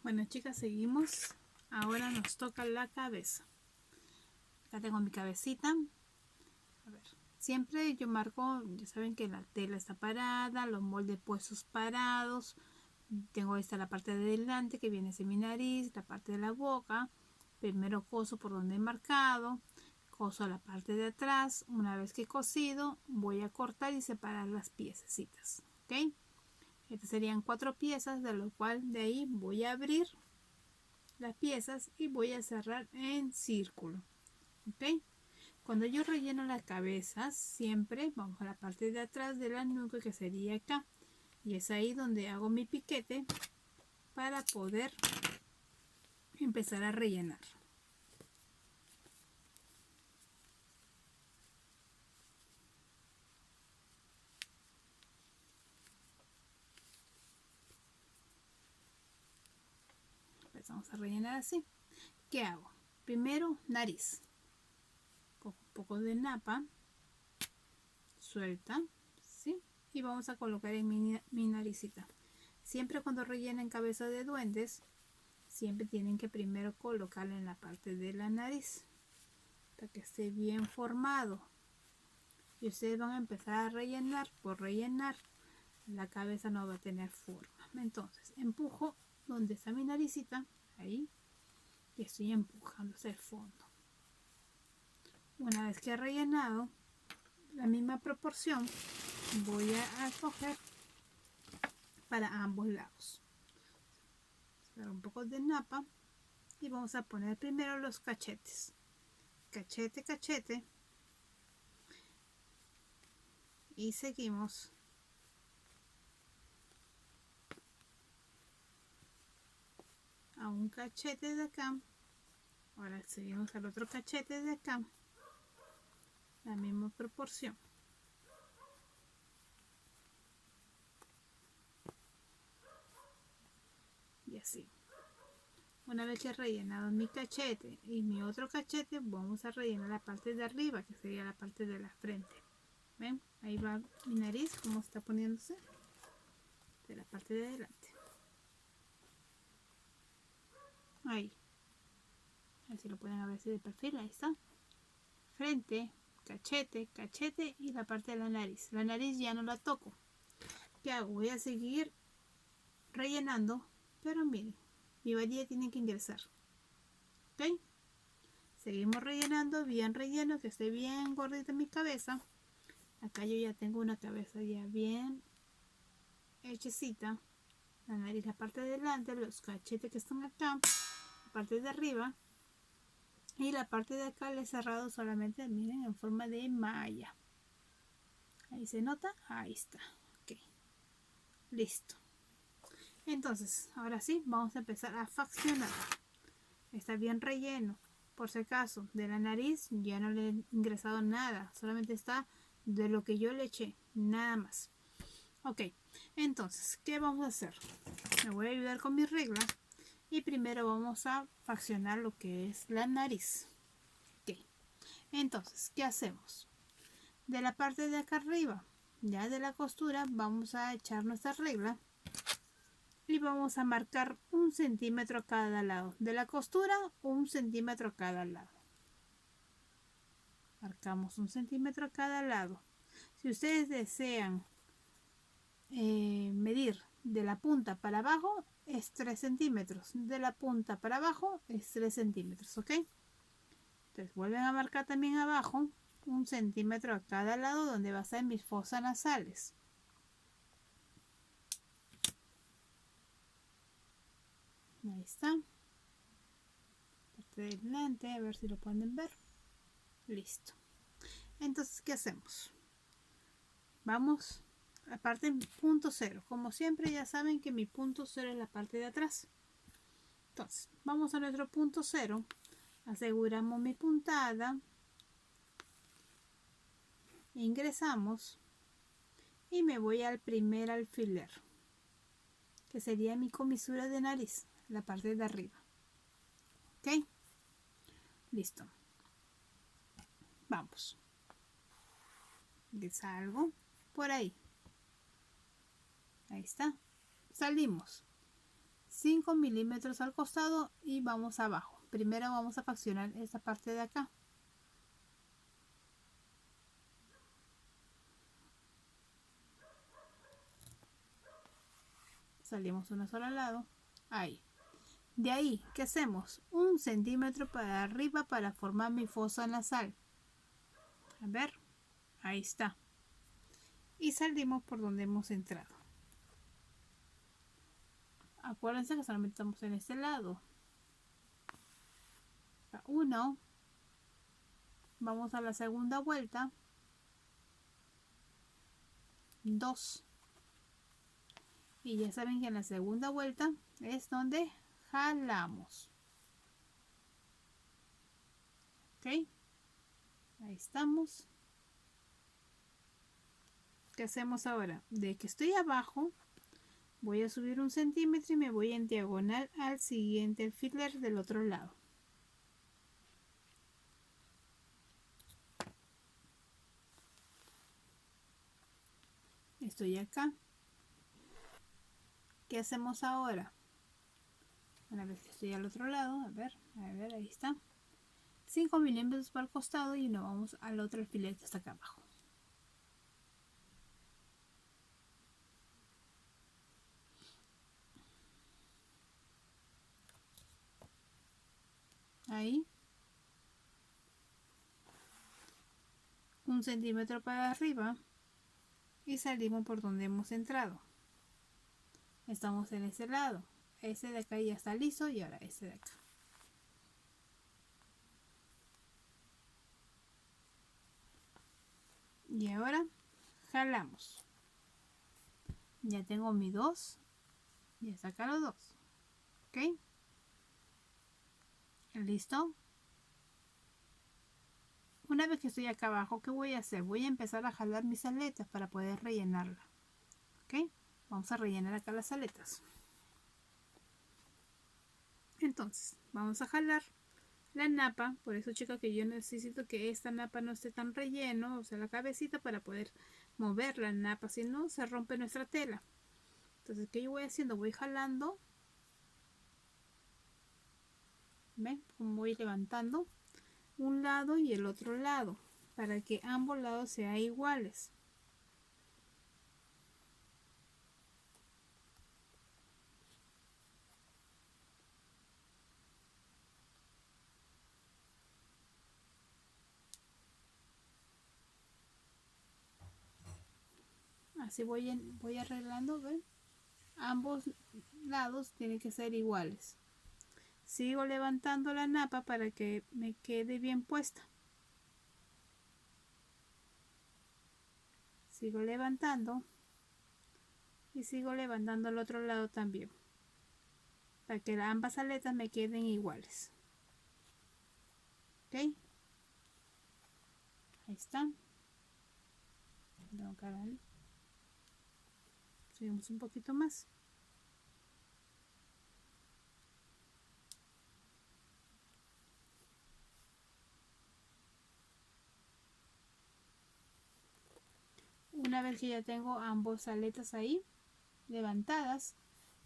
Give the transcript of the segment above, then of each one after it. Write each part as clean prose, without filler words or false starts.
Bueno, chicas, seguimos. Ahora nos toca la cabeza. Acá tengo mi cabecita. A ver, siempre yo marco, ya saben que la tela está parada, los moldes puestos parados. Tengo esta la parte de delante que viene hacia mi nariz, la parte de la boca. Primero coso por donde he marcado, coso la parte de atrás. Una vez que he cosido, voy a cortar y separar las piececitas. ¿Ok? Estas serían 4 piezas, de lo cual de ahí voy a abrir las piezas y voy a cerrar en círculo. ¿Ok? Cuando yo relleno las cabezas, siempre vamos a la parte de atrás de la nuca, que sería acá, y es ahí donde hago mi piquete para poder empezar a rellenar. Empezamos a rellenar así. ¿Qué hago? Primero nariz, un poco de napa suelta, ¿sí? Y vamos a colocar en mi naricita. Siempre cuando rellenen cabeza de duendes, siempre tienen que primero colocarla en la parte de la nariz para que esté bien formado, y ustedes van a empezar a rellenar por rellenar. La cabeza no va a tener forma. Entonces empujo donde está mi naricita, ahí, y estoy empujando hacia el fondo. Una vez que he rellenado la misma proporción, voy a coger para ambos lados, un poco de napa, y vamos a poner primero los cachetes, cachete, cachete, y seguimos a un cachete de acá. Ahora seguimos al otro cachete de acá, la misma proporción. Y así. Una vez que he rellenado mi cachete y mi otro cachete, vamos a rellenar la parte de arriba, que sería la parte de la frente. ¿Ven? Ahí va mi nariz, como está poniéndose de la parte de adelante. Ahí. A ver si lo pueden ver de perfil. Ahí está. Frente, cachete, cachete y la parte de la nariz. La nariz ya no la toco. ¿Qué hago? Voy a seguir rellenando, pero miren, mi varilla tiene que ingresar. ¿Ok? Seguimos rellenando, bien relleno, que esté bien gordita mi cabeza. Acá yo ya tengo una cabeza ya bien hechecita. La nariz, la parte de delante, los cachetes que están acá, la parte de arriba, y la parte de acá le he cerrado solamente, miren, en forma de malla. Ahí se nota, ahí está. Ok, listo. Entonces, ahora sí, vamos a empezar a faccionar. Está bien relleno. Por si acaso, de la nariz ya no le he ingresado nada, solamente está de lo que yo le eché, nada más. Ok, entonces, ¿qué vamos a hacer? Me voy a ayudar con mis reglas y primero vamos a faccionar lo que es la nariz. Ok, entonces, ¿qué hacemos? De la parte de acá arriba, ya de la costura, vamos a echar nuestra regla y vamos a marcar 1 centímetro a cada lado. De la costura, 1 centímetro a cada lado. Marcamos 1 centímetro a cada lado. Si ustedes desean medir de la punta para abajo, es 3 centímetros. De la punta para abajo es 3 centímetros, ¿ok? Entonces vuelven a marcar también abajo 1 centímetro a cada lado donde va a ser mis fosas nasales. Ahí está. Parte de delante, a ver si lo pueden ver. Listo. Entonces, ¿qué hacemos? Vamos a la parte punto cero. Como siempre, ya saben que mi punto cero es la parte de atrás. Entonces, vamos a nuestro punto cero. Aseguramos mi puntada. Ingresamos. Y me voy al primer alfiler, que sería mi comisura de nariz, la parte de arriba. ¿Ok? Listo. Vamos. Y salgo por ahí. Ahí está. Salimos. 5 milímetros al costado y vamos abajo. Primero vamos a faccionar esta parte de acá. Salimos una sola al lado. Ahí. De ahí, ¿qué hacemos? 1 centímetro para arriba para formar mi fosa nasal. A ver, ahí está. Y salimos por donde hemos entrado. Acuérdense que solamente estamos en este lado. 1. Vamos a la segunda vuelta. 2. Y ya saben que en la segunda vuelta es donde jalamos. Ok. Ahí estamos. ¿Qué hacemos ahora? De que estoy abajo, voy a subir 1 centímetro y me voy en diagonal al siguiente alfiler del otro lado. Estoy acá. ¿Qué hacemos ahora? Una vez que estoy al otro lado, a ver, ahí está. 5 milímetros para el costado y nos vamos al otro alfiler que está acá abajo. Ahí. 1 centímetro para arriba y salimos por donde hemos entrado. Estamos en ese lado. Ese de acá ya está liso y ahora ese de acá. Y ahora jalamos. Ya tengo mi 2. Ya saca los 2. ¿Ok? ¿Listo? Una vez que estoy acá abajo, ¿qué voy a hacer? Voy a empezar a jalar mis aletas para poder rellenarla. ¿Ok? Vamos a rellenar acá las aletas. Entonces, vamos a jalar la napa. Por eso, chicos, que yo necesito que esta napa no esté tan relleno, o sea, la cabecita, para poder mover la napa. Si no, se rompe nuestra tela. Entonces, ¿qué yo voy haciendo? Voy jalando. ¿Ven? Como voy levantando un lado y el otro lado para que ambos lados sean iguales. Así voy arreglando, ¿ven? Ambos lados tienen que ser iguales. Sigo levantando la napa para que me quede bien puesta. Sigo levantando y sigo levantando el otro lado también para que ambas aletas me queden iguales. ¿Ok? Ahí están. Subimos un poquito más. Una vez que ya tengo ambos aletas ahí levantadas,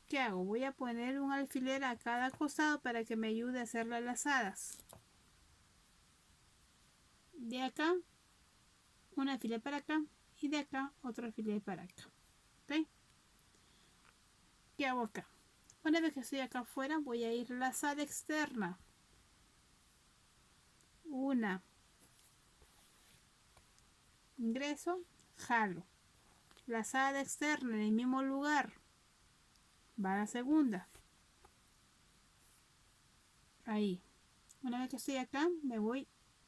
¿qué hago? Voy a poner un alfiler a cada costado para que me ayude a hacer las lazadas. De acá, un alfiler para acá y de acá otro alfiler para acá. ¿Ok? ¿Qué hago acá? Una vez que estoy acá afuera, voy a ir lazada externa. Una. Ingreso, jalo. Lazada externa en el mismo lugar. Va la segunda. Ahí. Una vez que estoy acá, me voy,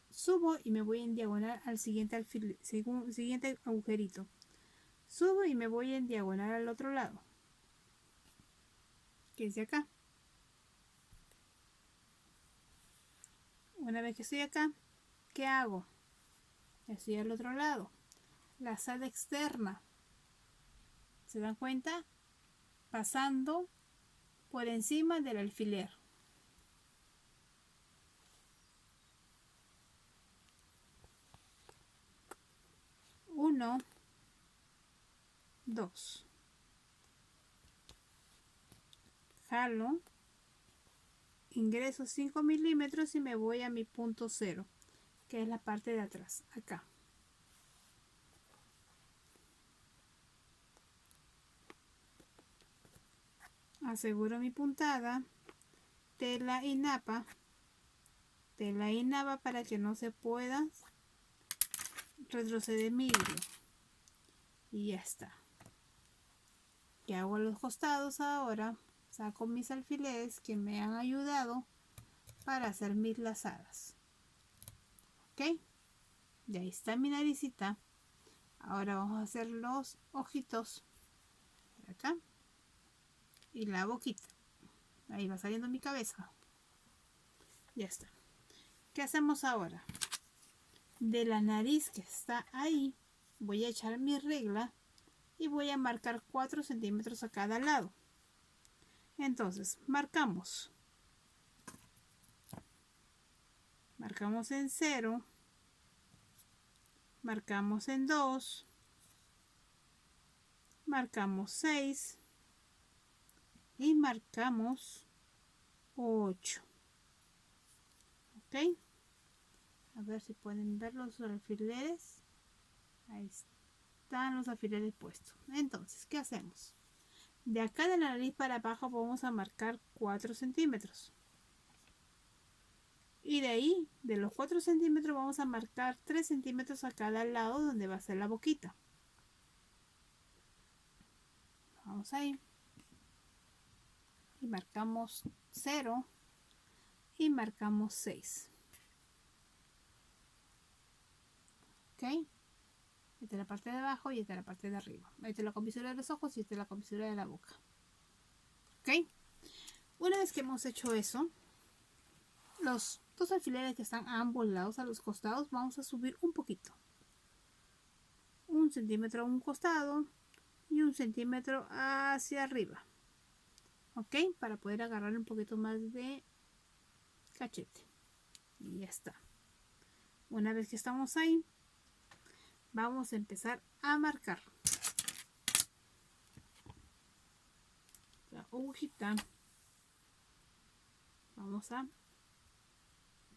subo y me voy en diagonal al siguiente alfiler, siguiente agujerito. Subo y me voy en diagonal al otro lado, que es de acá. Una vez que estoy acá, ¿qué hago? Estoy al otro lado. Lazada externa. ¿Se dan cuenta? Pasando por encima del alfiler. 1, 2. jalo, ingreso 5 milímetros y me voy a mi punto cero, que es la parte de atrás, acá. Aseguro mi puntada, tela y napa para que no se pueda retroceder mi hilo. Y ya está. ¿Qué hago a los costados ahora? Saco mis alfileres que me han ayudado para hacer mis lazadas. ¿Ok? Y ahí está mi naricita. Ahora vamos a hacer los ojitos de acá y la boquita. Ahí va saliendo mi cabeza. Ya está. ¿Qué hacemos ahora? De la nariz que está ahí voy a echar mi regla y voy a marcar 4 centímetros a cada lado. Entonces marcamos en 0, marcamos en 2, marcamos 6 y marcamos 8. Ok, a ver si pueden ver los alfileres. Ahí están los alfileres puestos. Entonces, ¿qué hacemos? De acá de la nariz para abajo vamos a marcar 4 centímetros. Y de ahí, de los 4 centímetros, vamos a marcar 3 centímetros a cada lado donde va a ser la boquita. Vamos ahí. Y marcamos 0 y marcamos 6. ¿Ok? Esta es la parte de abajo y esta es la parte de arriba. Esta es la comisura de los ojos y esta es la comisura de la boca. ¿Ok? Una vez que hemos hecho eso, los dos alfileres que están a ambos lados, a los costados, vamos a subir un poquito. 1 centímetro a un costado y 1 centímetro hacia arriba. ¿Ok? Para poder agarrar un poquito más de cachete. Y ya está. Una vez que estamos ahí, vamos a empezar a marcar la agujita. Vamos a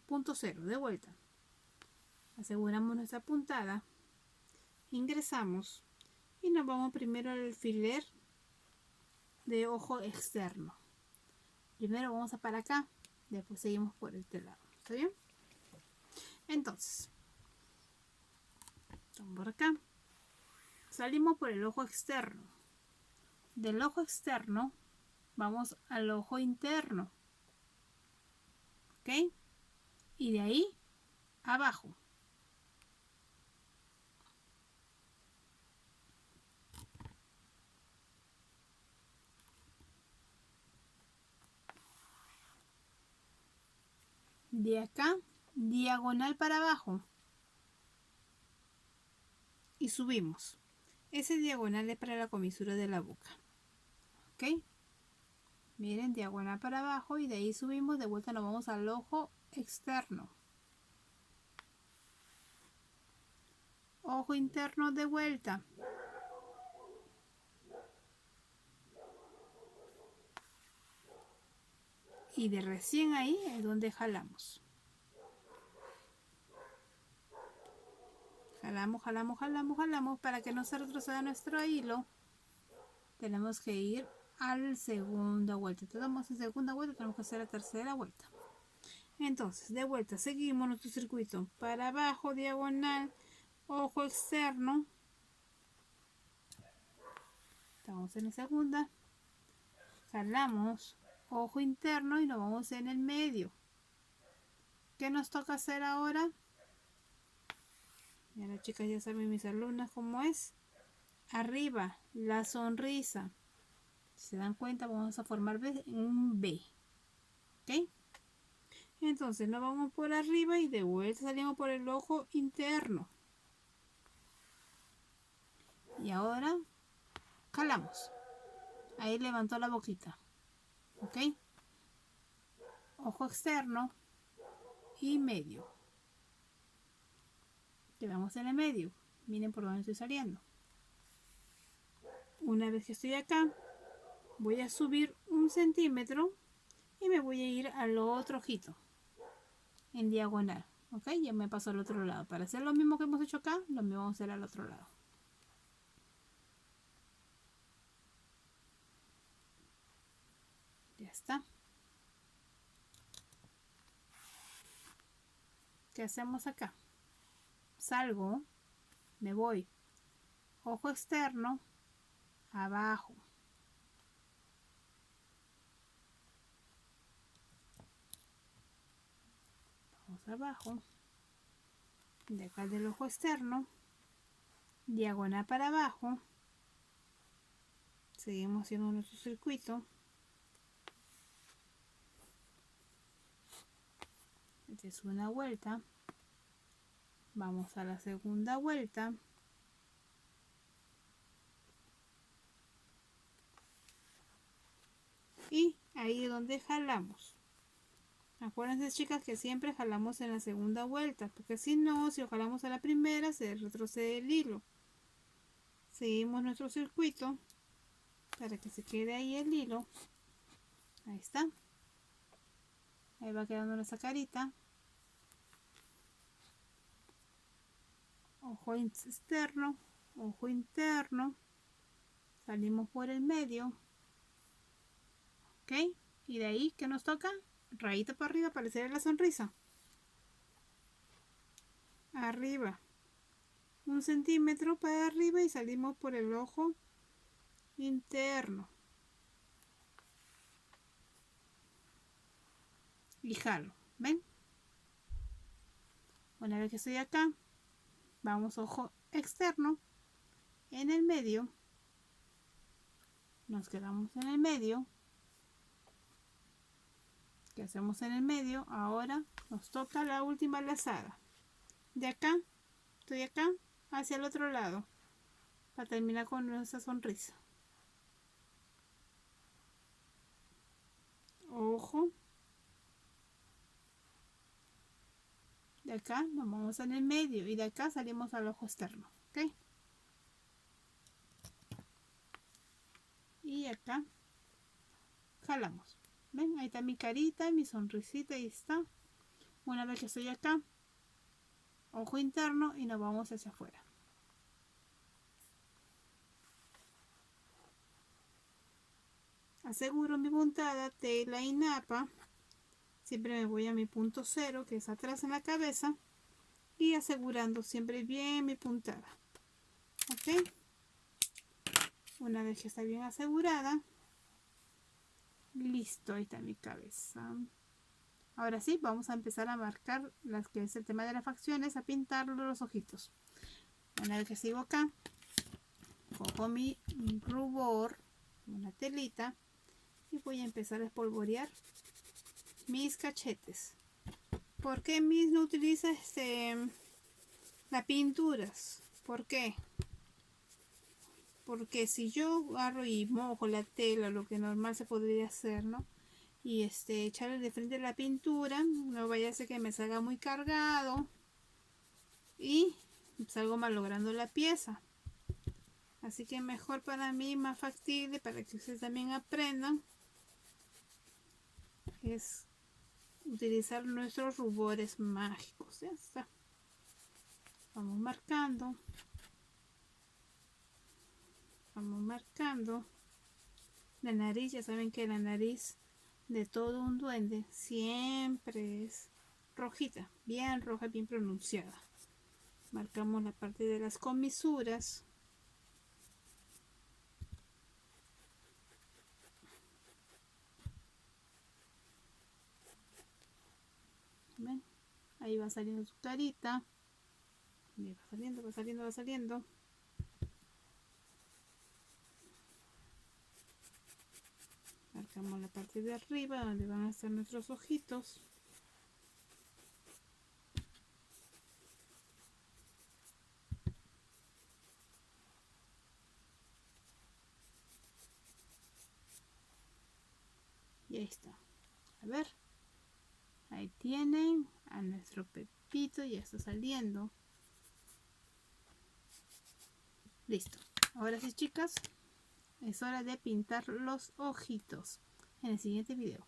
punto cero, de vuelta. Aseguramos nuestra puntada, ingresamos y nos vamos primero al alfiler de ojo externo. Primero vamos a para acá, después seguimos por este lado. ¿Está bien? Entonces, estamos por acá. Salimos por el ojo externo. Del ojo externo vamos al ojo interno. ¿Ok? Y de ahí abajo. De acá, diagonal para abajo. Y subimos. Ese diagonal es para la comisura de la boca. ¿Ok? Miren, diagonal para abajo y de ahí subimos. De vuelta nos vamos al ojo externo. Ojo interno de vuelta. Y de recién ahí es donde jalamos. Jalamos, jalamos, jalamos, jalamos. Para que no se retroceda nuestro hilo, tenemos que ir a la segunda vuelta. Entonces, en segunda vuelta tenemos que hacer la tercera vuelta. Entonces, de vuelta, seguimos nuestro circuito. Para abajo, diagonal, ojo externo. Estamos en la segunda. Jalamos, ojo interno y nos vamos en el medio. ¿Qué nos toca hacer ahora? Ya las chicas ya saben, mis alumnas, cómo es. Arriba, la sonrisa. Si se dan cuenta, vamos a formar un B. ¿Ok? Entonces nos vamos por arriba y de vuelta salimos por el ojo interno. Y ahora jalamos. Ahí levantó la boquita. ¿Ok? Ojo externo y medio. Quedamos en el medio. Miren por dónde estoy saliendo. Una vez que estoy acá, voy a subir 1 centímetro y me voy a ir al otro ojito en diagonal. Ok, ya me paso al otro lado. Para hacer lo mismo que hemos hecho acá, lo mismo vamos a hacer al otro lado. Ya está. ¿Qué hacemos acá? Salgo, me voy, ojo externo, abajo. Vamos abajo. De acá del ojo externo, diagonal para abajo. Seguimos haciendo nuestro circuito. Esta es una vuelta. Vamos a la segunda vuelta. Y ahí es donde jalamos. Acuérdense, chicas, que siempre jalamos en la segunda vuelta, porque si no, si lo jalamos a la primera, se retrocede el hilo. Seguimos nuestro circuito para que se quede ahí el hilo. Ahí está. Ahí va quedando nuestra carita. Ojo externo, ojo interno. Salimos por el medio. Ok. Y de ahí, ¿qué nos toca? Rayita para arriba para hacer la sonrisa. Arriba. 1 centímetro para arriba y salimos por el ojo interno. Y jalo. ¿Ven? Una vez que estoy acá, vamos ojo externo. En el medio. Nos quedamos en el medio. ¿Qué hacemos en el medio? Ahora nos toca la última lazada. De acá, estoy acá, hacia el otro lado. Para terminar con nuestra sonrisa. Ojo. De acá nos vamos en el medio y de acá salimos al ojo externo. ¿Ok? Y acá jalamos. ¿Ven? Ahí está mi carita, mi sonrisita, ahí está. Una vez que estoy acá, ojo interno y nos vamos hacia afuera. Aseguro mi puntada, tela y napa. Siempre me voy a mi punto cero, que es atrás en la cabeza. Y asegurando siempre bien mi puntada. ¿Ok? Una vez que está bien asegurada, listo, ahí está mi cabeza. Ahora sí, vamos a empezar a marcar las que es el tema de las facciones, a pintar los ojitos. Una vez que sigo acá, cojo mi rubor, una telita, y voy a empezar a espolvorear mis cachetes. ¿Por qué Miss no utiliza las pinturas? ¿Por qué? Porque si yo agarro y mojo la tela, lo que normal se podría hacer, ¿no? Y echarle de frente la pintura, no vaya a ser que me salga muy cargado y salgo malogrando la pieza. Así que mejor para mí, más factible, para que ustedes también aprendan, es utilizar nuestros rubores mágicos. Ya está. Vamos marcando. Vamos marcando. La nariz, ya saben que la nariz de todo un duende siempre es rojita, bien roja, bien pronunciada. Marcamos la parte de las comisuras. ¿Ven? Ahí va saliendo su carita. Va saliendo, va saliendo, va saliendo. Marcamos la parte de arriba donde van a estar nuestros ojitos. Y ahí está. A ver. Ahí tienen a nuestro Pepito, ya está saliendo. Listo. Ahora sí, chicas, Es hora de pintar los ojitos en el siguiente video.